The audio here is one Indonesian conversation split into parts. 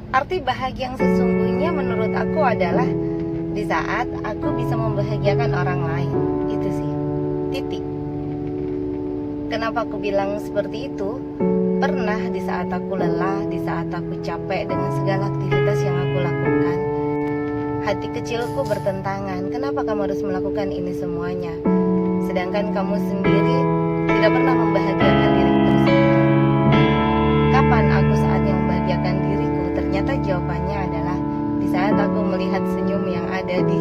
Arti bahagia yang sesungguhnya menurut aku adalah di saat aku bisa membahagiakan orang lain. Itu sih, titik. Kenapa aku bilang seperti itu? Pernah di saat aku lelah, di saat aku capek dengan segala aktivitas yang aku lakukan, hati kecilku bertentangan. Kenapa kamu harus melakukan ini semuanya? Sedangkan kamu sendiri tidak pernah membahagiakan diriku sendiri. Kapan aku saatnya membahagiakan diriku? Ternyata jawabannya adalah di saat aku melihat senyum yang ada di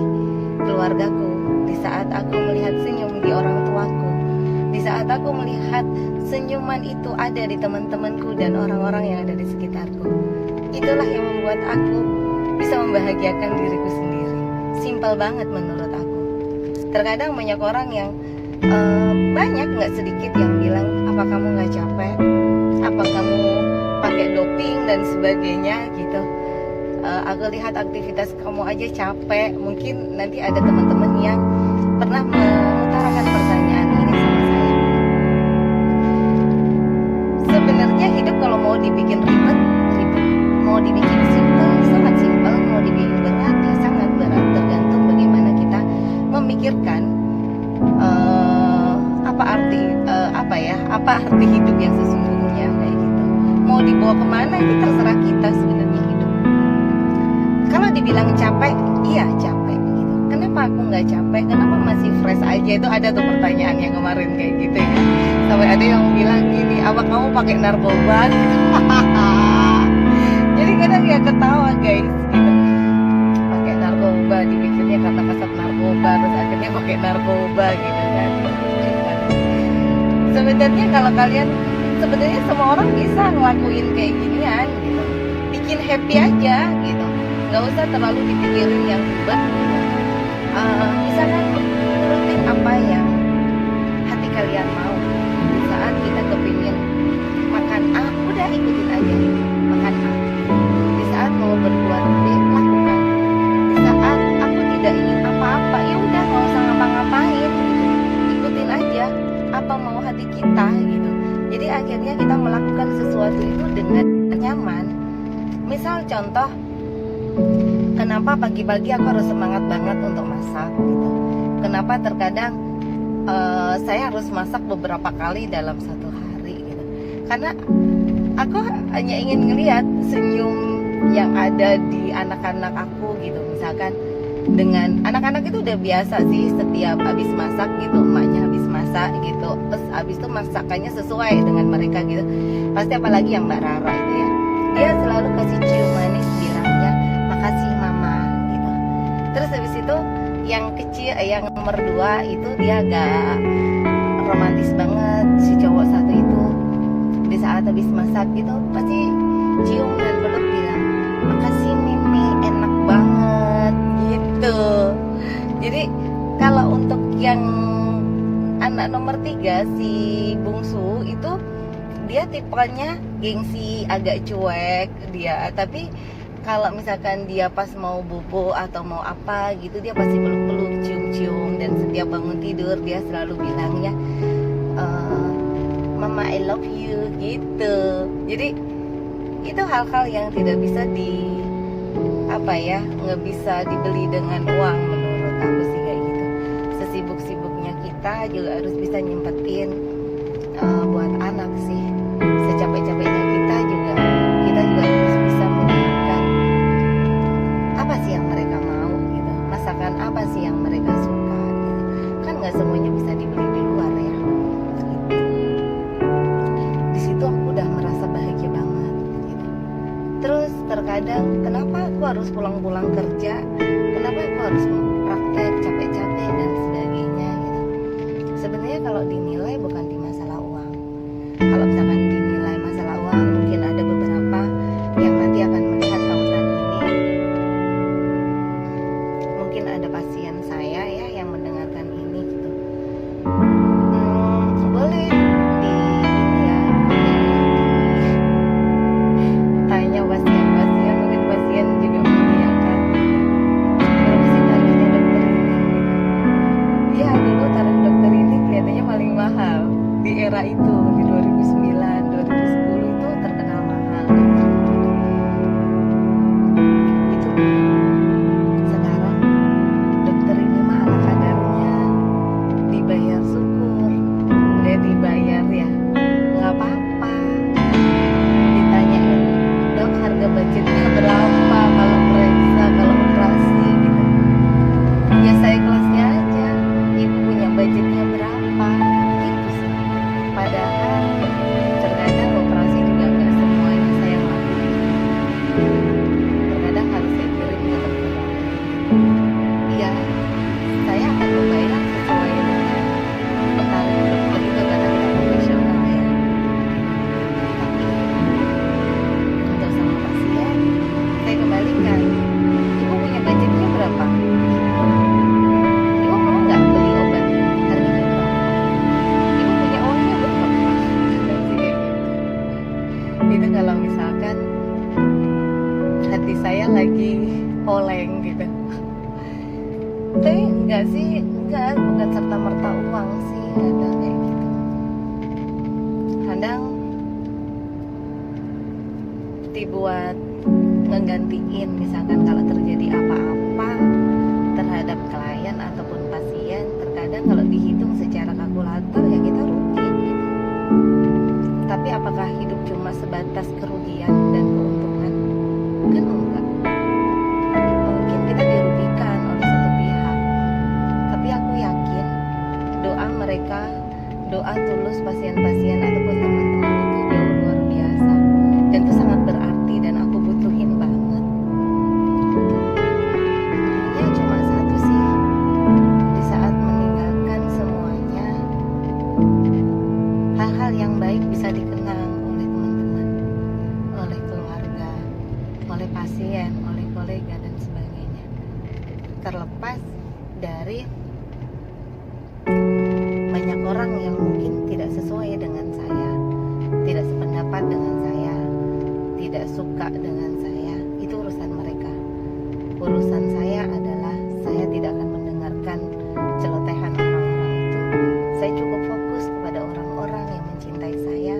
keluargaku, di saat aku melihat senyum di orang tuaku, di saat aku melihat senyuman itu ada di teman-temanku dan orang-orang yang ada di sekitarku. Itulah yang membuat aku bisa membahagiakan diriku sendiri. Simpel banget menurut aku. Terkadang banyak orang yang banyak, nggak sedikit yang bilang, apa kamu nggak capek? Apa kamu pakai doping dan sebagainya gitu. Aku lihat aktivitas kamu aja capek. Mungkin nanti ada teman-teman yang pernah mengutarakan pertanyaan ini sama saya. Sebenarnya hidup kalau mau dibikin ribet, ribet. Mau dibikin simpel, sangat simpel. Mau dibikin berat, ya sangat berat. Tergantung bagaimana kita memikirkan apa arti hidup yang sesungguhnya kayak gitu. Mau dibawa kemana itu terserah kita sebenarnya hidup. Kalau dibilang capek, iya capek gitu. Kenapa aku nggak capek? Kenapa masih fresh aja? Itu ada tuh pertanyaan yang kemarin kayak gitu ya. Sampai ada yang bilang gini, apa kamu pakai narkoba? Jadi kadang ya ketawa guys gitu. Pakai narkoba, dipikirnya karena kasat narkoba, terus akhirnya pakai narkoba gitu kan. Sebenarnya kalau kalian, sebenarnya semua orang bisa ngelakuin kayak ginian gitu. Bikin happy aja gitu. Nggak usah terlalu dipikirin yang ribet gitu. Misalkan turutin apa yang hati kalian mau. Di saat kita kepingin makan A, udah ikutin aja makan A. Di saat mau berbuat B, lakukan. Di saat aku tidak ingin apa-apa, ya udah nggak usah ngapa-ngapain gitu. Ikutin aja apa mau hati kita gitu. Jadi akhirnya kita melakukan sesuatu itu dengan nyaman. Misal contoh, kenapa pagi-pagi aku harus semangat banget untuk masak gitu. Kenapa terkadang saya harus masak beberapa kali dalam satu hari gitu. Karena aku hanya ingin ngelihat senyum yang ada di anak-anak aku gitu. Misalkan dengan anak-anak itu udah biasa sih, setiap habis masak gitu, emaknya habis masak gitu, terus habis itu masakannya sesuai dengan mereka gitu. Pasti apalagi yang Mbak Rara itu ya, dia selalu kasih cium manis, bilangnya makasih mama gitu. Terus habis itu yang kecil, yang nomor 2 itu dia agak romantis banget, si cowok satu itu di saat habis masak gitu pasti cium dan peluk, bilang makasih Mimi, enak banget gitu. Jadi kalau untuk yang anak nomor 3 si bungsu itu dia tipenya gengsi, agak cuek dia. Tapi kalau misalkan dia pas mau bobo atau mau apa gitu, dia pasti peluk-peluk, cium-cium. Dan setiap bangun tidur dia selalu bilangnya Mama I love you gitu. Jadi itu hal-hal yang tidak bisa nggak bisa dibeli dengan uang menurut aku sih kayak gitu. Sesibuk-sibuknya kita juga harus bisa nyempetin buat anak sih. Secapek-capeknya kita juga harus bisa menyiapkan apa sih yang mereka mau gitu, masakan apa sih yang mereka suka gitu. Kan nggak semuanya bisa dibeli di luar ya gitu. Di situ aku udah merasa bahagia banget gitu. Terus terkadang kenapa aku harus pulang-pulang kerja, kenapa aku harus praktek capek-capek dan sebagainya gitu. Sebenarnya kalau dinilai bukan di masalah uang. Kalau misalkan dinilai masalah uang, mungkin ada beberapa yang nanti akan melihat tautan ini. Mungkin ada pasien saya ya yang mendengarkan ini gitu. Boleh di ini ya, tanya pasien-pasien, mungkin pasien juga menanyakan berapa sih tarifnya dokter ini gitu. Ya dulu tarif dokter ini kelihatannya paling mahal. misalkan hati saya lagi oleng gitu. Tapi enggak sih, bukan serta merta uang sih, ada kayak gitu. Kadang dibuat ngegantiin, misalkan kalau terjadi apa-apa terhadap klien ataupun pasien, terkadang kalau dihitung secara kalkulator ya kita rugi gitu. Tapi apakah hidup cuma sebatas kerugian dan keuntungan? Kan enggak. Mungkin kita dirugikan oleh satu pihak, tapi aku yakin doa mereka, doa tulus pasien-pasien ataupun teman-teman itu jauh luar biasa, dan itu sangat berarti dan aku butuhin banget. Ya cuma satu sih, di saat meninggalkan semuanya, hal-hal yang baik bisa dikenang oleh teman-teman, oleh keluarga, oleh pasien, oleh kolega dan sebagainya. Terlepas dari banyak orang yang mungkin tidak sesuai dengan saya, tidak sependapat dengan saya, tidak suka dengan saya, itu urusan mereka. Urusan saya adalah saya tidak akan mendengarkan celotehan orang-orang itu. Saya cukup fokus kepada orang-orang yang mencintai saya,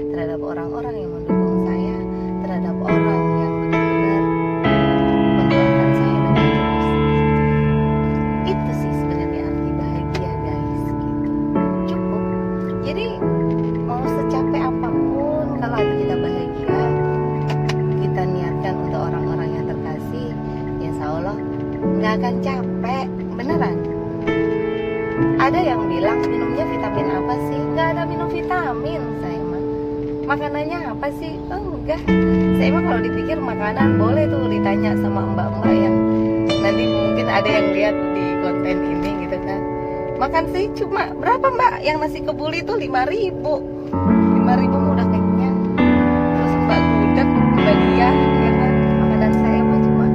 terhadap orang-orang yang mendukung saya, terhadap orang yang benar-benar mendoakan saya dengan tulus. Itu sih sebenarnya arti bahagia, guys, gitu. Cukup. Jadi mau secapek apapun, kalau hati kita bahagia, kita niatkan untuk orang-orang yang terkasih, insya Allah nggak akan capek, beneran. Ada yang bilang minumnya vitamin apa sih? Nggak ada minum vitamin, saya mah. Makanannya apa sih? Enggak. Saya mah kalau dipikir makanan, boleh tuh ditanya sama mbak-mbak yang nanti mungkin ada yang lihat di konten ini gitu kan. Makan sih cuma berapa mbak? Yang nasi kebuli tuh 5.000 mah udah kenyang. Terus mbak gudeg, mbak dia, ya kan. Makanan saya mah cuma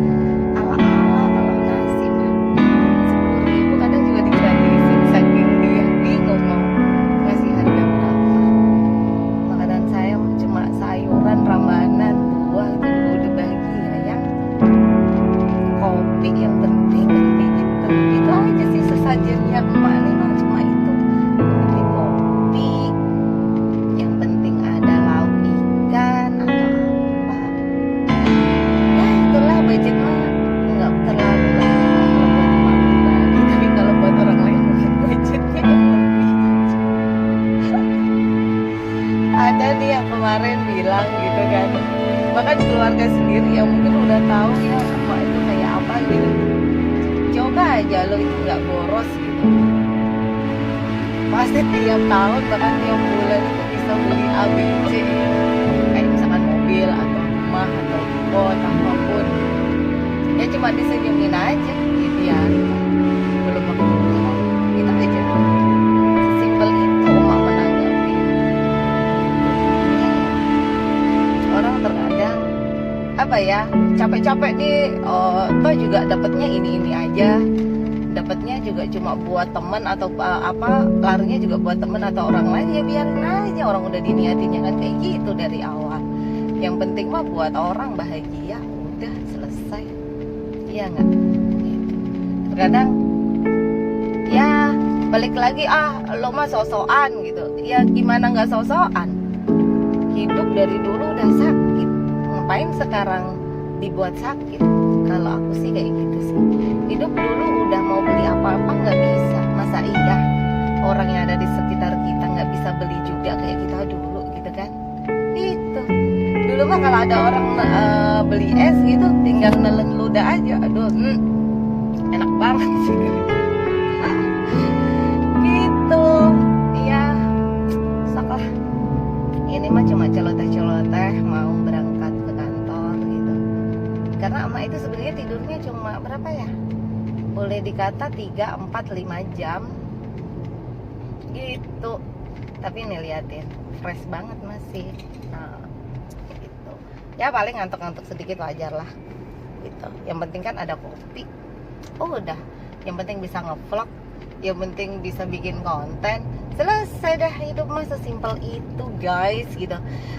ala-ala. Kalau nasi mah 10.000, kadang juga digratisin, saking dia bingung mau ngasih harga berapa. Makanan saya cuma sayuran, rambanan, buah, itu juga udah bahagia ya. Kopi yang penting kan kayak gitu. Itu aja sih sesajennya emak nih mah, cuma itu. Yang penting kopi, yang penting ada lauk ikan atau apa. Nah itulah budget mah nggak terlalu lah kalau buat emak pribadi, tapi kalau buat orang lain mungkin budgetnya yang lebih. Ada nih yang kemarin bilang gitu kan, bahkan keluarga sendiri yang mungkin udah tahu ya emak itu kayak apa gitu, coba aja lo itu nggak boros gitu, pasti tiap tahun bahkan tiap bulan itu bisa beli A, B, C, kayak misalkan mobil atau rumah atau pot apapun, ya cuma disenyumin aja gitu ya, belum pakai rumah, itu aja, sesimpel itu emak menanggapi. Orang terkadang apa ya, capek-capek nih, toh juga dapatnya ini aja, dapatnya juga cuma buat temen atau apa, larinya juga buat temen atau orang lain, ya biarin aja, orang udah diniatinya kan kayak gitu dari awal. Yang penting mah buat orang bahagia, udah selesai, iya nggak? Gitu. Terkadang ya balik lagi, lo mah sosokan gitu, ya gimana nggak sosokan? Hidup dari dulu udah sakit, ngapain sekarang dibuat sakit? Kalau aku sih kayak gitu sih. Hidup dulu udah mau beli apa-apa nggak bisa, masa iya orang yang ada di sekitar kita nggak bisa beli juga kayak kita dulu gitu kan? Itu dulu mah kalau ada orang beli es gitu, tinggal nelen ludah aja, aduh, enak banget sih. Gitu, ya, saklah. Ini mah cuma celoteh-celoteh mau berangkat ke kantor gitu. Karena emak itu sebenarnya tidurnya cuma berapa ya? Boleh dikata 3, 4, 5 jam gitu. Tapi nih liatin, fresh banget masih. Nah, gitu. Ya paling ngantuk-ngantuk sedikit wajar lah gitu. Yang penting kan ada kopi. Oh udah, yang penting bisa ngevlog, yang penting bisa bikin konten, selesai dah, hidup mah sesimpel itu guys gitu.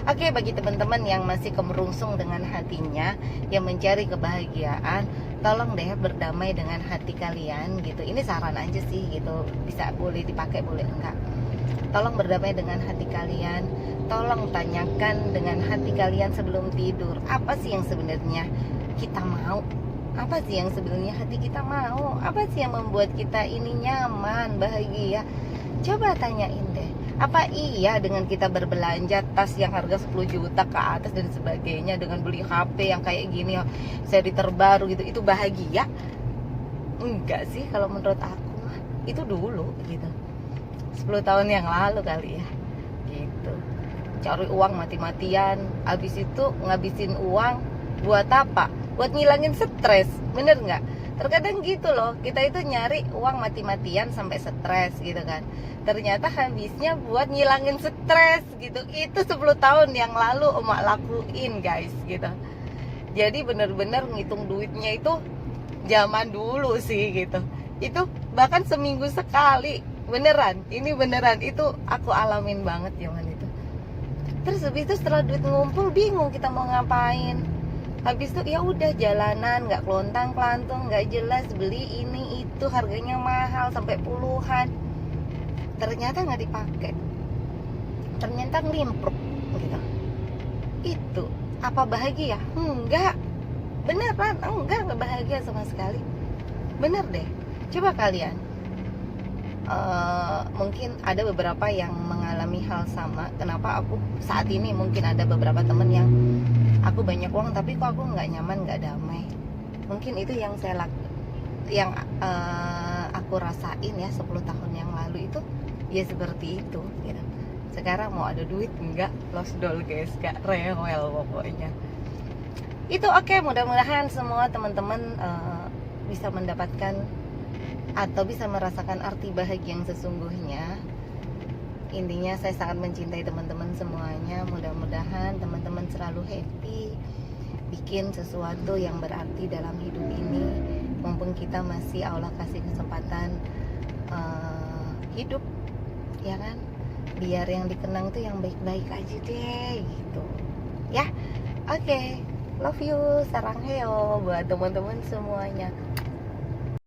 Oke, bagi teman-teman yang masih kemerungsung dengan hatinya, yang mencari kebahagiaan, tolong deh berdamai dengan hati kalian gitu. Ini saran aja sih gitu, bisa boleh dipakai boleh enggak. Tolong berdamai dengan hati kalian. Tolong tanyakan dengan hati kalian sebelum tidur, apa sih yang sebenarnya kita mau, apa sih yang sebenarnya hati kita mau, apa sih yang membuat kita ini nyaman, bahagia. Coba tanyain deh, apa iya dengan kita berbelanja tas yang harga 10 juta ke atas dan sebagainya, dengan beli HP yang kayak gini seri terbaru gitu, itu bahagia? Enggak sih kalau menurut aku mah. Itu dulu gitu, 10 tahun yang lalu kali ya gitu. Cari uang mati-matian, habis itu ngabisin uang buat apa? Buat ngilangin stres, bener nggak? Terkadang gitu loh, kita itu nyari uang mati-matian sampai stres gitu kan. Ternyata habisnya buat ngilangin stres gitu. Itu 10 tahun yang lalu emak lakuin guys gitu. Jadi bener-bener ngitung duitnya itu zaman dulu sih gitu. Itu bahkan seminggu sekali, beneran, ini beneran, itu aku alamin banget zaman itu. Terus habis itu setelah duit ngumpul bingung kita mau ngapain. Habis itu ya udah jalanan, nggak kelontang kelantung, nggak jelas, beli ini itu harganya mahal sampai puluhan. Ternyata nggak dipakai, ternyata ngelimpruk gitu. Itu apa bahagia? Enggak, beneran enggak bahagia sama sekali. Bener deh, coba kalian. Mungkin ada beberapa yang mengalami hal sama. Kenapa aku saat ini mungkin ada beberapa temen yang aku banyak uang tapi kok aku nggak nyaman, nggak damai. Mungkin itu yang aku rasain ya 10 tahun yang lalu itu ya seperti itu gitu. Sekarang mau ada duit enggak, lost doll guys, gak rewel pokoknya. Itu oke, mudah-mudahan semua teman-teman bisa mendapatkan atau bisa merasakan arti bahagia yang sesungguhnya. Intinya saya sangat mencintai teman-teman semuanya. Mudah-mudahan teman-teman selalu happy, bikin sesuatu yang berarti dalam hidup ini. Mumpung kita masih Allah kasih kesempatan hidup, ya kan? Biar yang dikenang tuh yang baik-baik aja deh gitu. Ya, oke. Love you, sarang heo buat teman-teman semuanya.